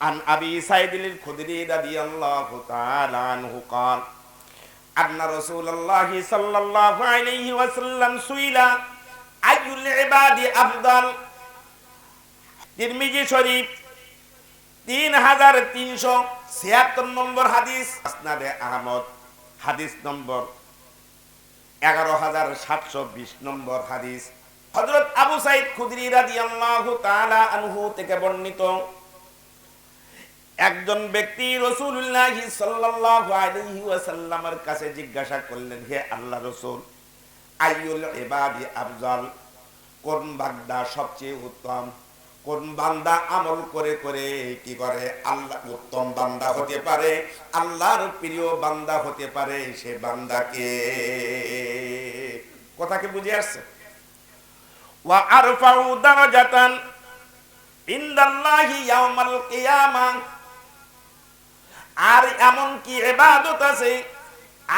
عن أبي سعيد الخدري رضي الله تعالى عنه قال أن رسول الله صلى الله عليه وسلم سئل أي العباد أفضل তিরমিজি শরীফ 3376 নম্বর হাদিস, মুসনাদে আহমদ হাদিস নম্বর 11720 নম্বর হাদিস। হযরত আবু সাঈদ খুদরি রাদিয়াল্লাহু তাআলা আনহু থেকে বর্ণিত, একজন ব্যক্তি রাসূলুল্লাহ সাল্লাল্লাহু আলাইহি ওয়াসাল্লামের কাছে জিজ্ঞাসা করলেন, হে আল্লাহ রাসূল, আইয়ুল ইবাদি আফজাল, কোন বান্দা সবচেয়ে উত্তম, কোন বান্দা আমল করে করে কি করে আল্লাহ উত্তম বান্দা হতে পারে, আল্লাহর প্রিয় বান্দা হতে পারে, সে বান্দাকে কথা কি বুঝে আসছে? ওয়া আরফাউ দারাজাতান ইনদাল্লাহি ইয়াউমাল কিয়ামাহ, আর এমন কি ইবাদত আছে,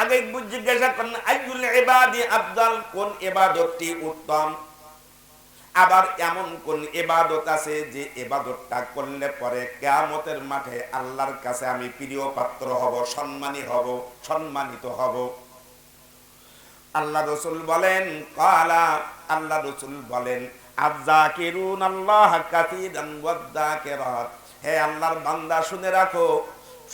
আগে জিজ্ঞাসা করেন আইয়ুল ইবাদি আফদাল, কোন ইবাদতটি উত্তম, আবার এমন কোন ইবাদত আছে যে ইবাদতটা করলে পরে কিয়ামতের মাঠে আল্লাহর কাছে আমি প্রিয় পাত্র হব, সম্মানিত হব। আল্লাহ রাসূল বলেন, ক্বালা, আল্লাহ রাসূল বলেন, আযযাকিরুন আল্লাহ কাসীরান ওয়াযযাকিরাত, হে আল্লাহর বান্দা শুনে রাখো,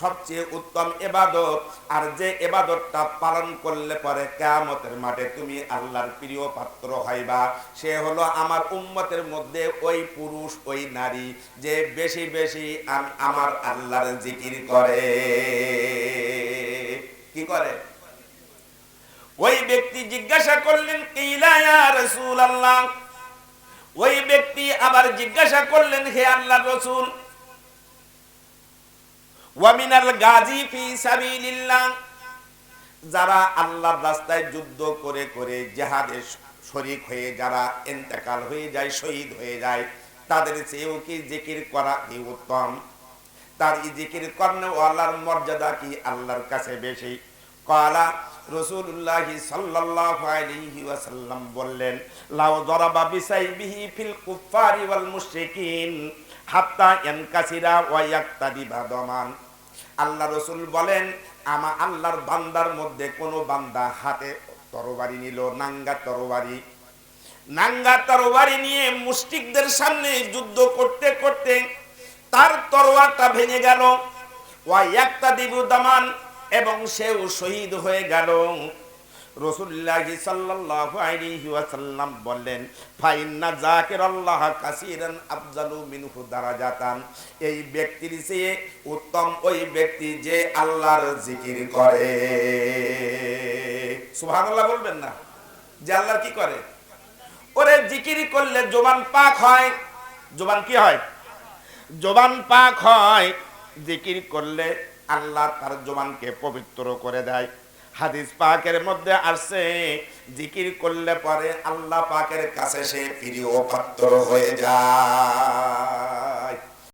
সবচেয়ে উত্তম ইবাদত আর যে ইবাদতটা পালন করলে পরে কিয়ামতের মাঠে তুমি আল্লাহর প্রিয় পাত্র হইবা, সে হলো আমার উম্মতের মধ্যে ওই পুরুষ ওই নারী যে বেশি বেশি আমার আল্লাহর জিকির করে। কি করে? ওই ব্যক্তি জিজ্ঞাসা করলেন, কিলা ইয়া রাসূলুল্লাহ, ওই ব্যক্তি আবার জিজ্ঞাসা করলেন, হে আল্লাহর রাসূল, ওয়ামিনাল গাজী ফি সাবিলিল্লাহ, যারা আল্লাহর রাস্তায় যুদ্ধ করে করে জিহাদে শরীক হয়ে যারা ইন্তেকাল হয়ে যায়, শহীদ হয়ে যায়, তাদের চেয়েও কি জিকির করা কি উত্তম? তার এই জিকির করনেওয়ালার মর্যাদা কি আল্লাহর কাছে বেশি? ক্বালা, রাসূলুল্লাহ সাল্লাল্লাহু আলাইহি ওয়াসাল্লাম বললেন, লাউ যারাবা বিসাইবিহি ফিল কুফারি ওয়াল মুশরিকিন হাত্তা ইয়ানকাসিরা ওয়া ইয়াক্তাদিবা দামান। আল্লাহ রাসূল বলেন, আল্লাহর বান্দার মধ্যে কোন বান্দা হাতে তরবারি নিল, নাঙ্গা তরবারি নিয়ে মুশরিকদের সামনে যুদ্ধ করতে করতে তার তরবারটা ভেঙে গেল, ওয়া ইয়াক্তাদিবু দামান, এবং সেও শহীদ হয়ে গেল। রাসূলুল্লাহ সাল্লাল্লাহু আলাইহি ওয়াসাল্লাম বললেন, ফাইন্না যাকিরাল্লাহ কাসীরান আফজালু মিনহু দারাজাতান, এই ব্যক্তির চেয়ে উত্তম ওই ব্যক্তি যে আল্লাহর জিকির করে। সুবহানাল্লাহ বলবেন না? যে আল্লাহর কি করে? ওরে জিকির করলে জবান পাক হয়। জবান কি হয়? জবান পাক হয়। জিকির করলে আল্লাহ তার জবানকে পবিত্র করে দেয়। হাদিস পাকের মধ্যে আসছে, জিকির করলে পরে আল্লাহ পাকের কাছে সে প্রিয় পাত্র হয়ে যায়।